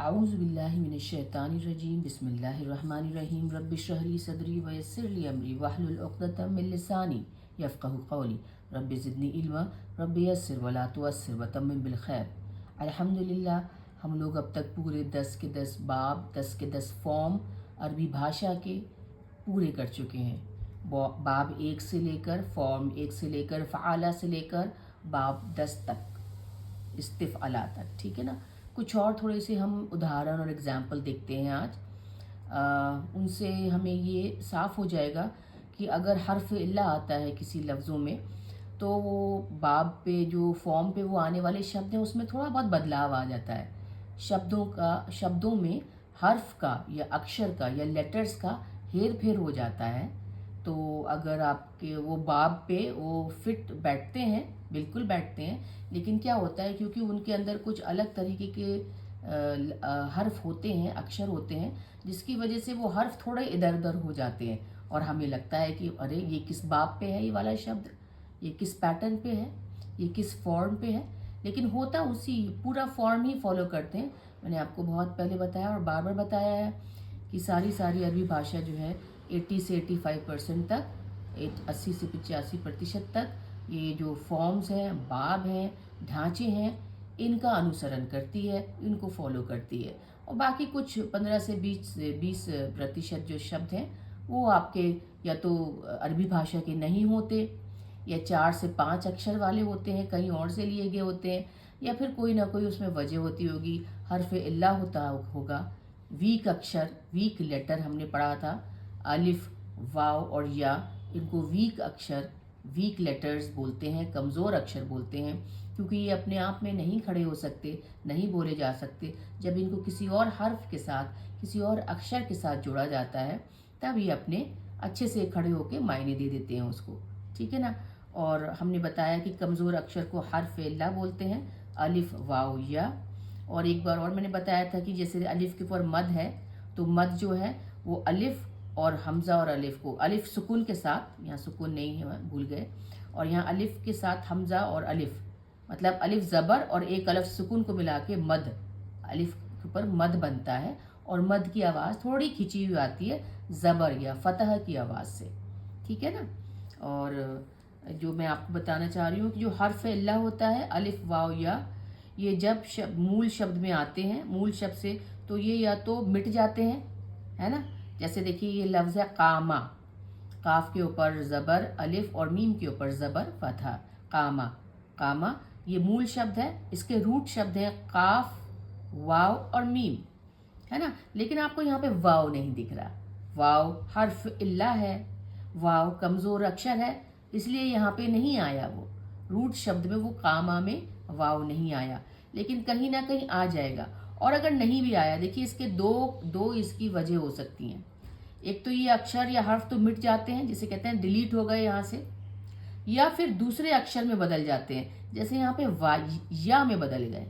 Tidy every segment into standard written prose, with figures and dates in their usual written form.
اعوذ باللہ من الشیطان الرجیم بسم اللہ الرحمن الرحیم رب اشرح لی صدری ویسر لی امری واحلل عقدۃ من لسانی یفقہوا قولی رب زدنی علما رب یسر ولا تعسر وتمم بالخیر۔ الحمدللہ ہم لوگ اب تک پورے 10 کے 10 باب 10 کے 10 فارم عربی بھاشا کے پورے کر چکے ہیں۔ باب 1 سے لے کر فارم 1 سے لے کر فعالہ سے لے کر باب 10 تک استفعلا تک، ٹھیک ہے نا۔ کچھ اور تھوڑے سے ہم ادھارن اور اگزامپل دیکھتے ہیں آج، ان سے ہمیں یہ صاف ہو جائے گا کہ اگر حرف علا آتا ہے کسی لفظوں میں تو وہ باب پہ جو فارم پہ وہ آنے والے شبد ہیں اس میں تھوڑا بہت بدلاؤ آ جاتا ہے۔ شبدوں میں حرف کا یا اکشر کا یا لیٹرز کا ہیر پھیر ہو جاتا ہے، تو اگر آپ کے وہ باب پہ وہ فٹ بیٹھتے ہیں، بالکل بیٹھتے ہیں، لیکن کیا ہوتا ہے کیونکہ ان کے اندر کچھ الگ طریقے کے حرف ہوتے ہیں، اکشر ہوتے ہیں، جس کی وجہ سے وہ حرف تھوڑے ادھر ادھر ہو جاتے ہیں اور ہمیں لگتا ہے کہ ارے یہ کس باب پہ ہے، یہ والا شبد یہ کس پیٹرن پہ ہے، یہ کس فارم پہ ہے، لیکن ہوتا اسی پورا فارم ہی فالو کرتے ہیں۔ میں نے آپ کو بہت پہلے بتایا اور بار بار بتایا ہے کہ ساری عربی بھاشا جو ہے 80 سے 85% تک، 80 سے 85% تک یہ جو فارمز ہیں، باب ہیں، ڈھانچے ہیں، ان کا انوسرن کرتی ہے، ان کو فالو کرتی ہے، اور باقی کچھ 15 سے 20% جو شبد ہیں وہ آپ کے یا تو عربی بھاشا کے نہیں ہوتے، یا 4 سے 5 اکشر والے ہوتے ہیں، کہیں اور سے لیے گئے ہوتے ہیں، یا پھر کوئی نہ کوئی اس میں وجہ ہوتی ہوگی، حرف علا ہوگا، ویک اکشر، ویک لیٹر ہم نے پڑھا تھا، الف، واو اور یا، ان کو ویک اکشر، ویک لیٹرز بولتے ہیں، کمزور اکشر بولتے ہیں، کیونکہ یہ اپنے آپ میں نہیں کھڑے ہو سکتے، نہیں بولے جا سکتے۔ جب ان کو کسی اور حرف کے ساتھ، کسی اور اکشر کے ساتھ جوڑا جاتا ہے تب یہ اپنے اچھے سے کھڑے ہو کے معنی دے دیتے ہیں اس کو، ٹھیک ہے نا۔ اور ہم نے بتایا کہ کمزور اکشر کو حرف علا بولتے ہیں، الف، واو، یا۔ اور ایک بار اور میں نے بتایا تھا کہ جیسے الف کے اوپر مد ہے تو مد جو ہے وہ الف اور حمزہ اور الف کو، الف سکون کے ساتھ، یہاں سکون نہیں ہے بھول گئے، اور یہاں الف کے ساتھ حمزہ اور الف، مطلب الف زبر اور ایک الف سکون کو ملا کے مد، الف کے اوپر مد بنتا ہے، اور مد کی آواز تھوڑی کھچی ہوئی آتی ہے زبر یا فتح کی آواز سے، ٹھیک ہے نا۔ اور جو میں آپ کو بتانا چاہ رہی ہوں کہ جو حرف علا ہوتا ہے، الف، واو، یا، یہ جب مول شبد میں آتے ہیں، مول شبد سے، تو یہ یا تو مٹ جاتے ہیں، ہے نا۔ جیسے دیکھیے یہ لفظ ہے قامہ، قاف کے اوپر زبر الف اور میم کے اوپر زبر فتح، قامہ، قامہ، یہ مول شبد ہے، اس کے روٹ شبد ہیں قاف، واو اور میم، ہے نا۔ لیکن آپ کو یہاں پہ واو نہیں دکھ رہا، واو حرف علا ہے، واو کمزور اکشر ہے، اس لیے یہاں پہ نہیں آیا، وہ روٹ شبد میں وہ قامہ میں واو نہیں آیا، لیکن کہیں نہ کہیں آ جائے گا۔ اور اگر نہیں بھی آیا، دیکھیے اس کے دو اس کی وجہ ہو سکتی ہیں۔ ایک تو یہ اکشر یا حرف تو مٹ جاتے ہیں، جسے کہتے ہیں ڈیلیٹ ہو گئے یہاں سے، یا پھر دوسرے اکشر میں بدل جاتے ہیں، جیسے یہاں پہ یا میں بدل گئے،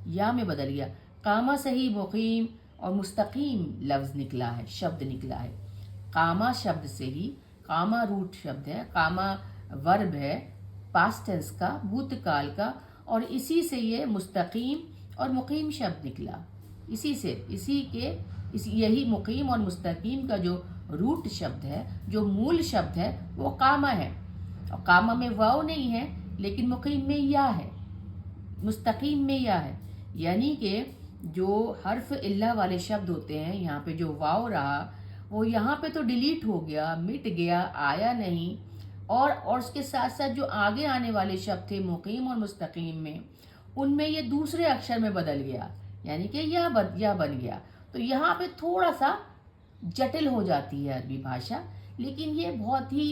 یا میں بدل گیا، قامہ سے ہی مقیم اور مستقیم لفظ نکلا ہے، شبد نکلا ہے، قامہ شبد سے ہی، قامہ روٹ شبد ہے، قامہ ورب ہے پاسٹ ٹینس کا، بھوت کال کا، اور اسی سے یہ مستقیم اور مقیم شبد نکلا، یہی مقیم اور مستقیم کا جو روٹ شبد ہے، جو مول شبد ہے، وہ قامہ ہے، اور قامہ میں واو نہیں ہے لیکن مقیم میں یا ہے، مستقیم میں یا ہے، یعنی کہ جو حرف علا والے شبد ہوتے ہیں، یہاں پہ جو واو رہا وہ یہاں پہ تو ڈیلیٹ ہو گیا، مٹ گیا، آیا نہیں، اور اس کے ساتھ ساتھ جو آگے آنے والے شبد تھے مقیم اور مستقیم میں، ان میں یہ دوسرے اکشر میں بدل گیا، یعنی کہ یا بن گیا، تو یہاں پہ تھوڑا سا جٹل ہو جاتی ہے عربی بھاشا، لیکن یہ بہت ہی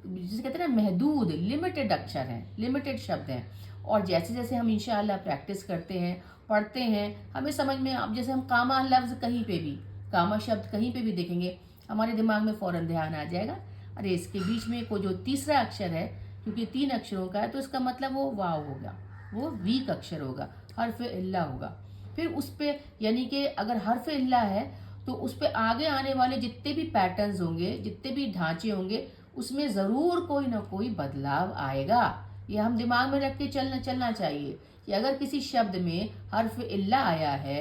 جسے کہتے ہیں نا محدود، لمیٹڈ اکشر ہیں، لمیٹڈ شبد ہیں، اور جیسے جیسے ہم انشاءاللہ پریکٹس کرتے ہیں، پڑھتے ہیں، ہمیں سمجھ میں، اب جیسے ہم قامہ لفظ کہیں پہ بھی، قامہ شبد کہیں پہ بھی دیکھیں گے، ہمارے دماغ میں فوراً دھیان آ جائے گا، ارے اس کے بیچ میں جو تیسرا اکشر ہے، کیونکہ 3 اکشروں کا ہے تو اس کا مطلب وہ واو ہوگا، وہ ویک اکشر ہوگا، حرف علا ہوگا۔ پھر اس پہ یعنی کہ اگر حرف علا ہے تو اس پہ آگے آنے والے جتنے بھی پیٹرنز ہوں گے، جتنے بھی ڈھانچے ہوں گے، اس میں ضرور کوئی نہ کوئی بدلاؤ آئے گا، یہ ہم دماغ میں رکھ کے چلنا چاہیے کہ اگر کسی شبد میں حرف الا آیا ہے،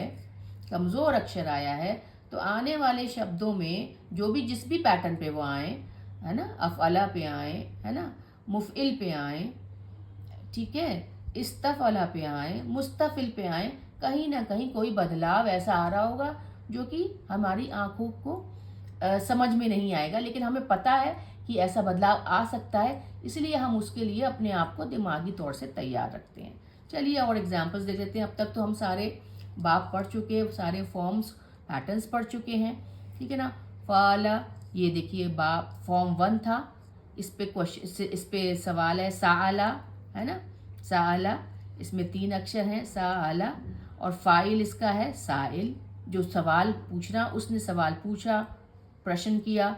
کمزور اکثر آیا ہے، تو آنے والے شبدوں میں جو بھی جس بھی پیٹرن پہ وہ آئیں، ہے نا، افعلا پہ آئیں، ہے نا، مفعل پہ آئیں، ٹھیک ہے، استفعلا پہ آئیں، مستفل پہ آئیں، کہیں نہ کہیں کوئی بدلاؤ ایسا آ رہا ہوگا جو کہ ہماری آنکھوں کو سمجھ میں نہیں آئے گا، لیکن ہمیں پتہ ہے کہ ایسا بدلاؤ آ سکتا ہے، اس لیے ہم اس کے لیے اپنے آپ کو دماغی طور سے تیار رکھتے ہیں۔ چلیے اور ایگزامپلس دیکھ لیتے ہیں۔ اب تک تو ہم سارے باب پڑھ چکے، سارے فارمز پیٹرنز پڑھ چکے ہیں، ٹھیک ہے نا۔ فعلا، یہ دیکھیے باب فارم 1 تھا، اس پہ سوال ہے سالا، ہے نا، سالا، اس میں 3 اکشر ہیں سالا، اور فاعل اس کا ہے سائل، جو سوال پوچھنا، اس نے سوال پوچھا، پرشن کیا،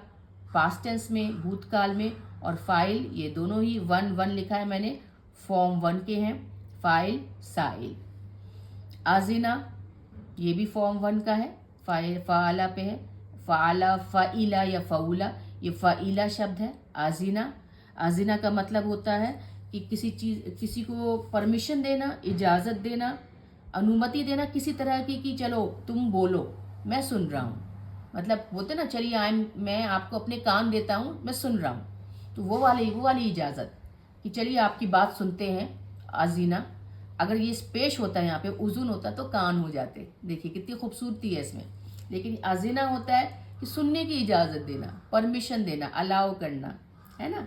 پاسٹ ٹینس میں، بھوت کال میں، اور فاعل یہ دونوں ہی 1 لکھا ہے میں نے، فارم 1 کے ہیں، فاعل سائل۔ آزینہ، یہ بھی فارم 1 کا ہے، فعلا پہ ہے، فعلا، فعیلا یا فعولا، یہ فعیلا شبد ہے۔ آزینہ، آزینہ کا مطلب ہوتا ہے کہ کسی کو پرمیشن دینا، اجازت دینا، انومتی دینا کسی طرح کی کہ چلو تم بولو میں سن رہا ہوں، مطلب ہوتے نا، چلیے میں آپ کو اپنے کان دیتا ہوں، میں سن رہا ہوں، تو وہ والی اجازت کہ چلیے آپ کی بات سنتے ہیں۔ آزینہ، اگر یہ پیش ہوتا ہے یہاں پہ اذن ہوتا تو کان ہو جاتے، دیکھیے کتنی خوبصورتی ہے اس میں، لیکن آزینہ ہوتا ہے کہ سننے کی اجازت دینا، پرمیشن دینا، الاؤ کرنا، ہے نا۔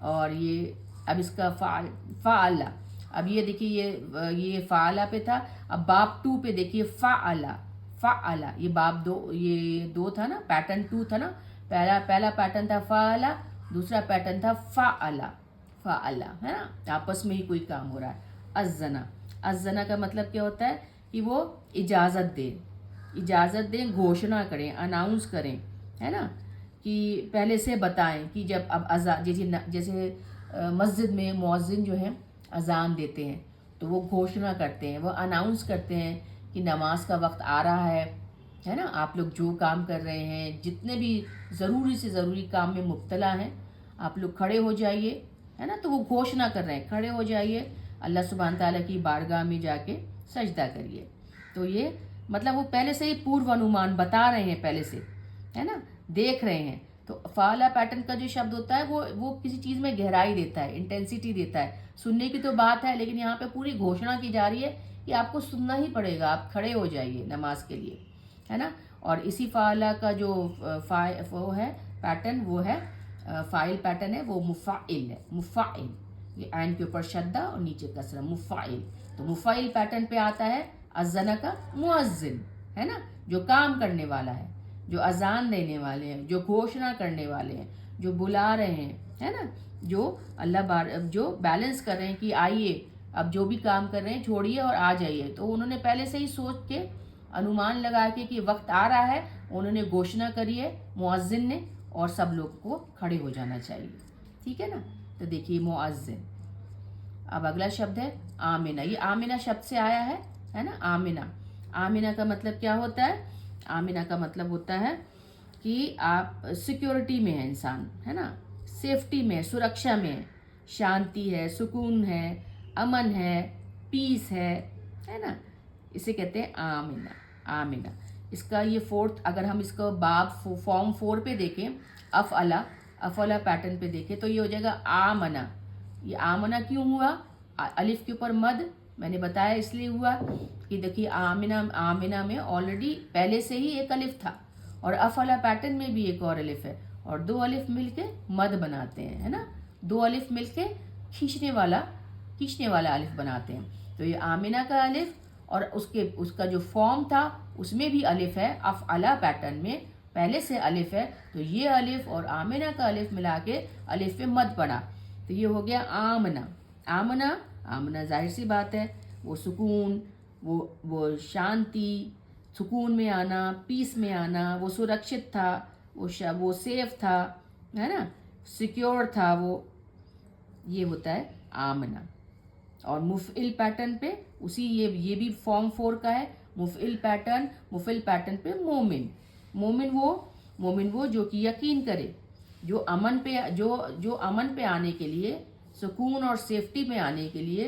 اور یہ اب اس کا فعلا، اب یہ دیکھیے یہ فعلا پہ تھا، اب باب 2 پہ دیکھیے فعلا، فعلا، یہ باب 2 تھا نا، پیٹرن 2 تھا نا، پہلا پیٹرن تھا فعلا، دوسرا پیٹرن تھا فعلا، فعلا، ہے نا، آپس میں ہی کوئی کام ہو رہا ہے۔ ازنا، ازنا کا مطلب کیا ہوتا ہے کہ وہ اجازت دیں، گھوشنا کریں، اناؤنس کریں، ہے نا، کہ پہلے سے بتائیں کہ جب اب جیسے مسجد میں مؤذن جو ہے اذان دیتے ہیں تو وہ گھوشنا کرتے ہیں، وہ اناؤنس کرتے ہیں کہ نماز کا وقت آ رہا ہے نا، آپ لوگ جو کام کر رہے ہیں، جتنے بھی ضروری سے ضروری کام میں مبتلا ہیں، آپ لوگ کھڑے ہو جائیے، ہے نا، تو وہ گھوشنا کر رہے ہیں، کھڑے ہو جائیے، اللہ سبحانہ تعالیٰ کی بارگاہ میں جا کے سجدہ کریے۔ تو یہ مطلب وہ پہلے سے ہی پورو انومان بتا رہے ہیں، پہلے سے، ہے نا، دیکھ رہے ہیں۔ تو فعلا پیٹرن کا جو شبد ہوتا ہے وہ کسی چیز میں گہرائی دیتا ہے، انٹینسٹی دیتا ہے، سننے کی تو بات ہے لیکن یہاں پہ پوری گھوشنا کی جا رہی ہے کہ آپ کو سننا ہی پڑے گا، آپ کھڑے ہو جائیے نماز کے لیے، ہے نا۔ اور اسی فعلا کا جو وہ ہے پیٹرن، وہ ہے فاعل پیٹرن ہے، وہ مفعل ہے، مفعل، یہ عین کے اوپر شدہ اور نیچے کسرہ، مفعل۔ تو مفعل پیٹرن پہ آتا ہے اذن کا مؤذن، ہے نا، جو کام کرنے والا ہے، جو اذان دینے والے ہیں، جو گھوشنا کرنے والے ہیں، جو بلا رہے ہیں، ہے نا، جو جو بیلنس کر رہے ہیں کہ آئیے اب جو بھی کام کر رہے ہیں چھوڑیے اور آ جائیے، تو انہوں نے پہلے سے ہی سوچ کے انومان لگا کے کہ وقت آ رہا ہے، انہوں نے گھوشنا کری ہے مؤذن نے، اور سب لوگ کو کھڑے ہو جانا چاہیے، ٹھیک ہے نا۔ تو دیکھیے مؤذن۔ اب اگلا شبد ہے آمنہ، یہ آمنہ شبد سے آیا ہے نا، آمنہ۔ آمنہ کا مطلب کیا ہوتا ہے؟ آمنہ کا مطلب ہوتا ہے کہ آپ سیکیورٹی میں ہیں، انسان، ہے نا، سیفٹی میں، سرکشا میں، شانتی ہے، سکون ہے، امن ہے، پیس ہے نا، اسے کہتے ہیں آمنہ، آمنہ۔ اس کا یہ 4 اگر ہم اس کو باب فارم 4 پہ دیکھیں، افعلا پیٹرن پہ دیکھیں تو یہ ہو جائے گا آمنہ۔ یہ آمنہ کیوں ہوا؟ الف کے اوپر مد، میں نے بتایا اس لیے ہوا کہ دیکھیے آمنہ میں آلریڈی پہلے سے ہی ایک الف تھا، اور افعلا پیٹرن میں بھی ایک اور الف ہے، اور 2 الف مل کے مد بناتے ہیں، ہے نا، 2 الف مل کے کھینچنے والا الف بناتے ہیں۔ تو یہ آمنہ کا الف، اور اس کا جو فارم تھا اس میں بھی الف ہے، افعلا پیٹرن میں پہلے سے الف ہے، تو یہ الف اور آمنہ کا الف ملا کے الف پہ مد پڑا، تو یہ ہو گیا آمنہ۔ آمنہ ظاہر سی بات ہے، وہ سکون، وہ شانتی، سکون میں آنا، پیس میں آنا، وہ سرکشت تھا، وہ سیف تھا، ہے نا، سیکیور تھا وہ، یہ ہوتا ہے آمنہ۔ اور مفعل پیٹرن پہ یہ بھی فارم 4 کا ہے، مفعل پیٹرن پہ مومن وہ جو کہ یقین کرے، جو امن پہ آنے کے لیے، سکون اور سیفٹی میں آنے کے لیے،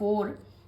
4,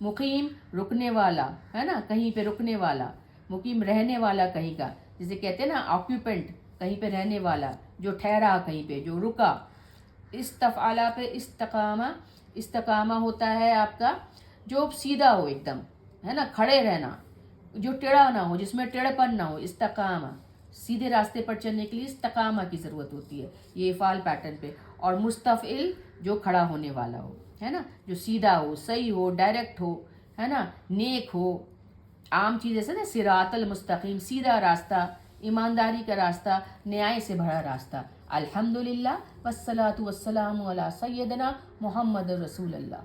مقیم رکنے والا ہے نا، کہیں پہ رکنے والا، مقیم رہنے والا کہیں کا، جسے کہتے ہیں نا آکیوپینٹ، کہیں پہ رہنے والا، جو ٹھہرا کہیں پہ، جو رکا۔ استفعلہ پہ استقامہ، استقامہ ہوتا ہے آپ کا جو سیدھا ہو ایک دم، ہے نا، کھڑے رہنا، جو ٹیڑھا نہ ہو، جس میں ٹیڑھپن نہ ہو، استقامہ، سیدھے راستے پر چلنے کے لیے استقامہ کی ضرورت ہوتی ہے، یہ افعال پیٹرن پہ۔ اور مستفعل جو کھڑا ہونے والا ہو، ہے نا، جو سیدھا ہو، صحیح ہو، ڈائریکٹ ہو، ہے نا، نیک ہو، عام چیز ایسے نا، صراط المستقیم، سیدھا راستہ، ایمانداری کا راستہ، نیائے سے بھرا راستہ۔ الحمدللہ والصلاۃ والسلام علی سیدنا محمد رسول اللہ۔